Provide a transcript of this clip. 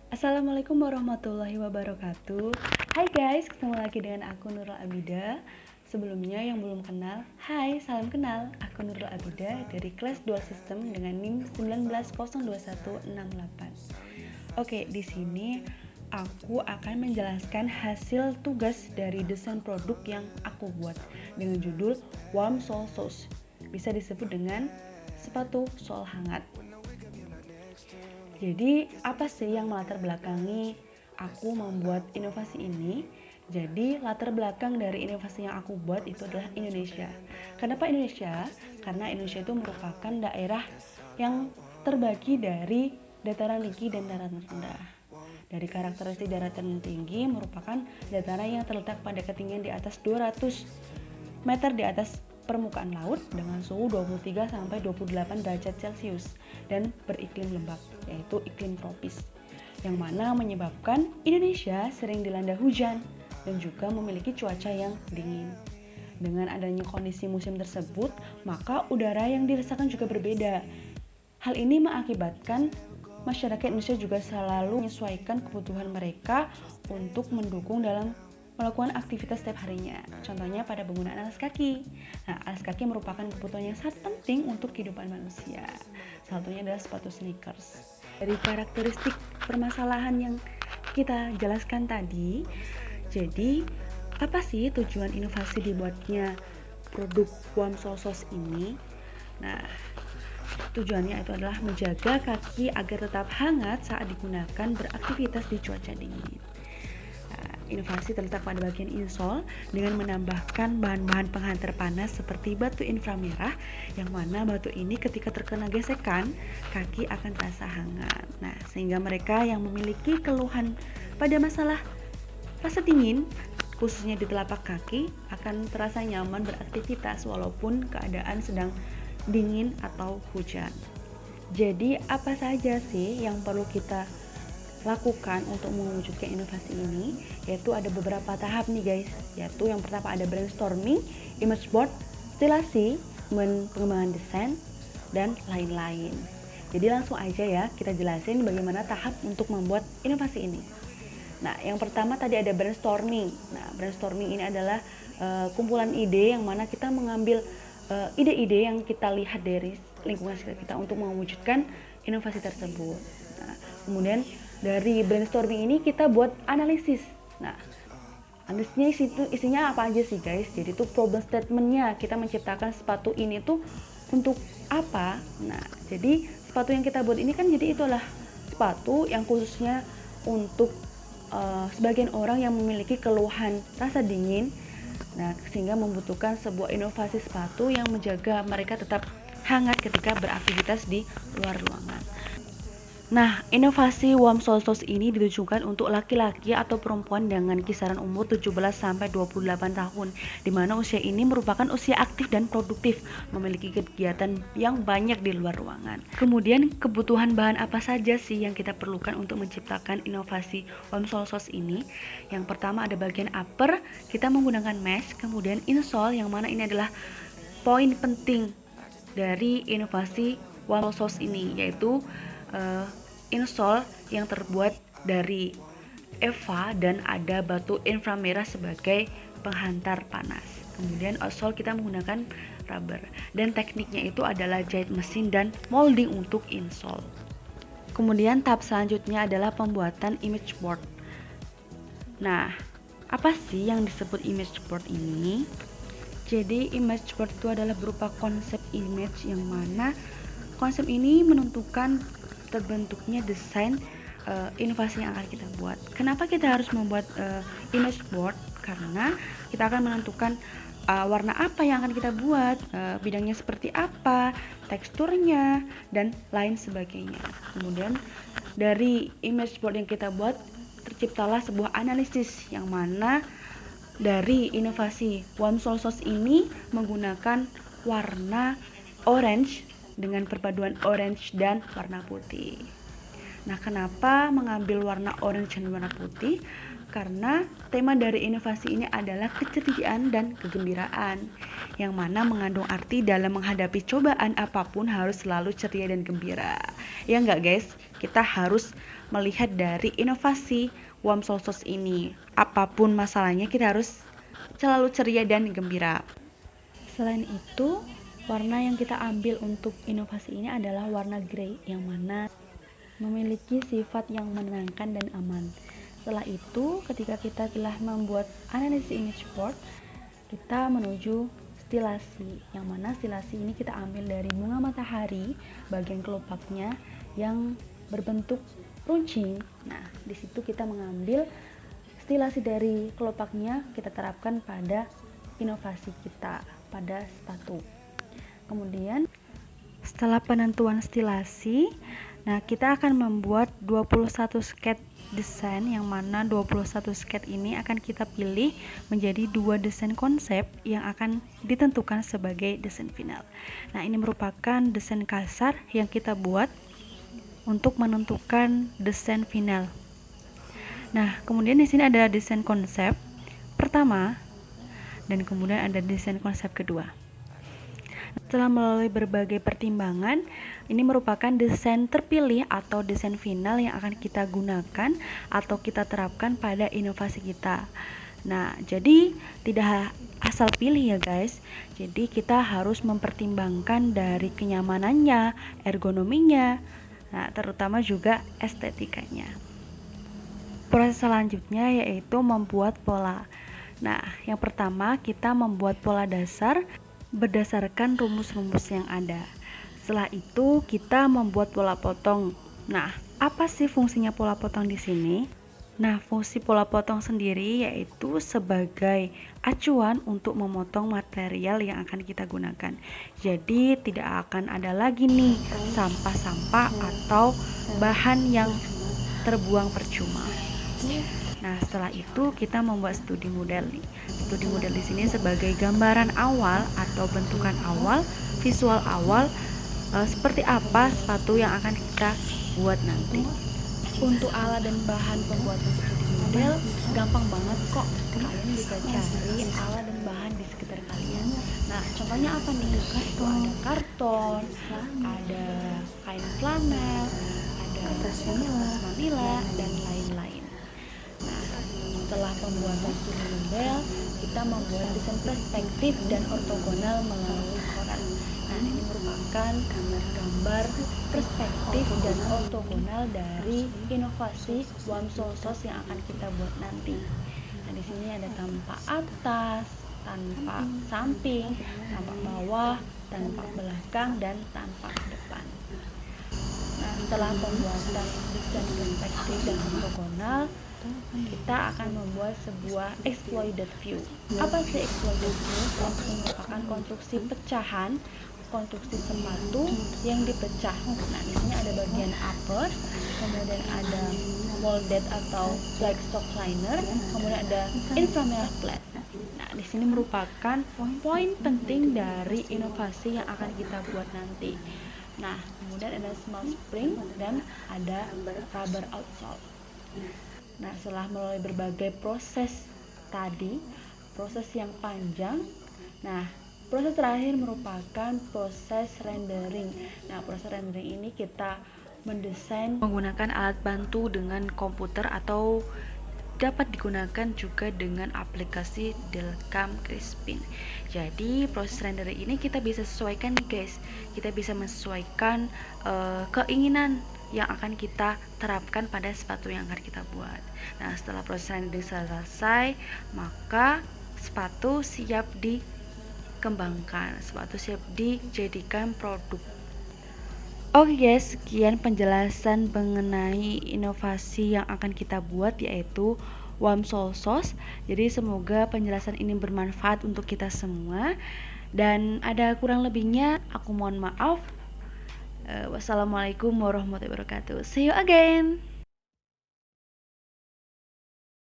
Assalamualaikum warahmatullahi wabarakatuh. Hai guys, ketemu lagi dengan aku Nurul Abida. Sebelumnya yang belum kenal, hai, salam kenal. Aku Nurul Abida dari kelas Dual System dengan NIM 1902168. Oke, di sini aku akan menjelaskan hasil tugas dari desain produk yang aku buat dengan judul Warm Sole Shoes. Bisa disebut dengan sepatu sol hangat. Jadi, apa sih yang melatar belakangi aku membuat inovasi ini? Jadi, latar belakang dari inovasi yang aku buat itu adalah Indonesia. Kenapa Indonesia? Karena Indonesia itu merupakan daerah yang terbagi dari dataran tinggi dan dataran rendah. Dari karakteristik daratan tinggi merupakan dataran yang terletak pada ketinggian di atas 200 meter di atas permukaan laut dengan suhu 23 sampai 28 derajat Celcius dan beriklim lembab, yaitu iklim tropis, yang mana menyebabkan Indonesia sering dilanda hujan dan juga memiliki cuaca yang dingin. Dengan adanya kondisi musim tersebut, maka udara yang dirasakan juga berbeda. Hal ini mengakibatkan masyarakat Indonesia juga selalu menyesuaikan kebutuhan mereka untuk mendukung dalam melakukan aktivitas setiap harinya. Contohnya pada penggunaan alas kaki. Nah, alas kaki merupakan kebutuhan yang sangat penting untuk kehidupan manusia. Salah satunya adalah sepatu sneakers. Dari karakteristik permasalahan yang kita jelaskan tadi, jadi apa sih tujuan inovasi dibuatnya produk Warm Sole Shoes ini? Nah, tujuannya itu adalah menjaga kaki agar tetap hangat saat digunakan beraktivitas di cuaca dingin. Inovasi terletak pada bagian insole dengan menambahkan bahan-bahan penghantar panas seperti batu inframerah, yang mana batu ini ketika terkena gesekan kaki akan terasa hangat. Nah, sehingga mereka yang memiliki keluhan pada masalah rasa dingin khususnya di telapak kaki akan terasa nyaman beraktivitas walaupun keadaan sedang dingin atau hujan. Jadi apa saja sih yang perlu kita lakukan untuk mewujudkan inovasi ini? Yaitu ada beberapa tahap nih guys, yaitu yang pertama ada brainstorming, image board, stilasi, pengembangan desain, dan lain-lain. Jadi langsung aja ya kita jelasin bagaimana tahap untuk membuat inovasi ini. Nah, yang pertama tadi ada brainstorming. Nah, brainstorming ini adalah kumpulan ide yang mana kita mengambil ide-ide yang kita lihat dari lingkungan sekitar kita untuk mewujudkan inovasi tersebut. Nah, kemudian dari brainstorming ini kita buat analisis. Nah, analisisnya isinya apa aja sih guys? Jadi itu problem statementnya, kita menciptakan sepatu ini tuh untuk apa? Nah, jadi sepatu yang kita buat ini kan jadi itu adalah sepatu yang khususnya untuk sebagian orang yang memiliki keluhan rasa dingin. Nah, sehingga membutuhkan sebuah inovasi sepatu yang menjaga mereka tetap hangat ketika beraktivitas di luar ruangan. Nah, inovasi Warm Sole Shoes ini ditujukan untuk laki-laki atau perempuan dengan kisaran umur 17 sampai 28 tahun, di mana usia ini merupakan usia aktif dan produktif, memiliki kegiatan yang banyak di luar ruangan. Kemudian, kebutuhan bahan apa saja sih yang kita perlukan untuk menciptakan inovasi Warm Sole Shoes ini? Yang pertama ada bagian upper, kita menggunakan mesh, kemudian insole yang mana ini adalah poin penting dari inovasi Warm Sole Shoes ini, yaitu insole yang terbuat dari EVA dan ada batu inframerah sebagai penghantar panas. Kemudian outsole kita menggunakan rubber dan tekniknya itu adalah jahit mesin dan molding untuk insole. Kemudian tahap selanjutnya adalah pembuatan image board. Nah, apa sih yang disebut image board ini? Jadi image board itu adalah berupa konsep image yang mana konsep ini menentukan terbentuknya desain inovasi yang akan kita buat. Kenapa kita harus membuat image board? Karena kita akan menentukan warna apa yang akan kita buat, bidangnya seperti apa, teksturnya, dan lain sebagainya. Kemudian dari image board yang kita buat terciptalah sebuah analisis yang mana dari inovasi Warm Sole Shoes ini menggunakan warna orange dengan perpaduan orange dan warna putih. Nah, kenapa mengambil warna orange dan warna putih? Karena tema dari inovasi ini adalah keceriaan dan kegembiraan, yang mana mengandung arti dalam menghadapi cobaan apapun harus selalu ceria dan gembira. Ya enggak guys? Kita harus melihat dari inovasi Wam Solsos ini. Apapun masalahnya kita harus selalu ceria dan gembira. Selain itu, warna yang kita ambil untuk inovasi ini adalah warna grey, yang mana memiliki sifat yang menenangkan dan aman. Setelah itu, ketika kita telah membuat analisis image board, kita menuju stilasi, yang mana stilasi ini kita ambil dari bunga matahari bagian kelopaknya yang berbentuk runcing. Nah, di situ kita mengambil stilasi dari kelopaknya, kita terapkan pada inovasi kita, pada sepatu. Kemudian setelah penentuan stilasi, nah kita akan membuat 21 sketch desain, yang mana 21 sketch ini akan kita pilih menjadi 2 desain konsep yang akan ditentukan sebagai desain final. Nah, ini merupakan desain kasar yang kita buat untuk menentukan desain final. Nah, kemudian di sini ada desain konsep pertama dan kemudian ada desain konsep kedua. Setelah melalui berbagai pertimbangan, ini merupakan desain terpilih atau desain final yang akan kita gunakan atau kita terapkan pada inovasi kita. Nah, jadi tidak asal pilih ya guys. Jadi kita harus mempertimbangkan dari kenyamanannya, ergonominya, nah terutama juga estetikanya. Proses selanjutnya yaitu membuat pola. Nah, yang pertama kita membuat pola dasar berdasarkan rumus-rumus yang ada. Setelah itu kita membuat pola potong. Nah, apa sih fungsinya pola potong di sini? Nah, fungsi pola potong sendiri yaitu sebagai acuan untuk memotong material yang akan kita gunakan. Jadi tidak akan ada lagi nih sampah-sampah atau bahan yang terbuang percuma. Nah, setelah itu kita membuat studi model nih. Studi model di sini sebagai gambaran awal atau bentukan awal, visual awal seperti apa sepatu yang akan kita buat nanti. Untuk alat dan bahan pembuatan studi model gampang banget kok. Kalian bisa cari alat dan bahan di sekitar kalian. Nah, contohnya apa nih? Itu ada karton, ada kain flanel, ada kertas manila dan lain-lain. Nah, setelah pembuatan studi model, kita membuat desain perspektif dan ortogonal melalui koran. Nah, ini merupakan gambar-gambar perspektif dan ortogonal dari inovasi Wam Solsos yang akan kita buat nanti. Nah, di sini ada tampak atas, tampak samping, tampak bawah, tampak belakang, dan tampak depan. Nah, setelah pembuatan desain perspektif dan ortogonal, kita akan membuat sebuah exploded view. Apa sih exploded view? Itu merupakan konstruksi pecahan, konstruksi sepatu yang dipecah. Nah, di sini ada bagian upper, kemudian ada molded atau black stock liner, kemudian ada inframerah flat. Nah, di sini merupakan poin penting dari inovasi yang akan kita buat nanti. Nah, kemudian ada small spring dan ada rubber outsole. Nah, setelah melalui berbagai proses tadi, proses yang panjang, nah proses terakhir merupakan proses rendering. Nah, proses rendering ini kita mendesain menggunakan alat bantu dengan komputer atau dapat digunakan juga dengan aplikasi Delcam Crispin. Jadi proses rendering ini kita bisa sesuaikan nih guys. Kita bisa menyesuaikan keinginan yang akan kita terapkan pada sepatu yang akan kita buat. Nah, setelah proses rendering selesai, maka sepatu siap dikembangkan, sepatu siap dijadikan produk. Oke guys, sekian penjelasan mengenai inovasi yang akan kita buat, yaitu Wam Solsos. Jadi semoga penjelasan ini bermanfaat untuk kita semua. Dan ada kurang lebihnya, aku mohon maaf. Wassalamualaikum warahmatullahi wabarakatuh. See you again.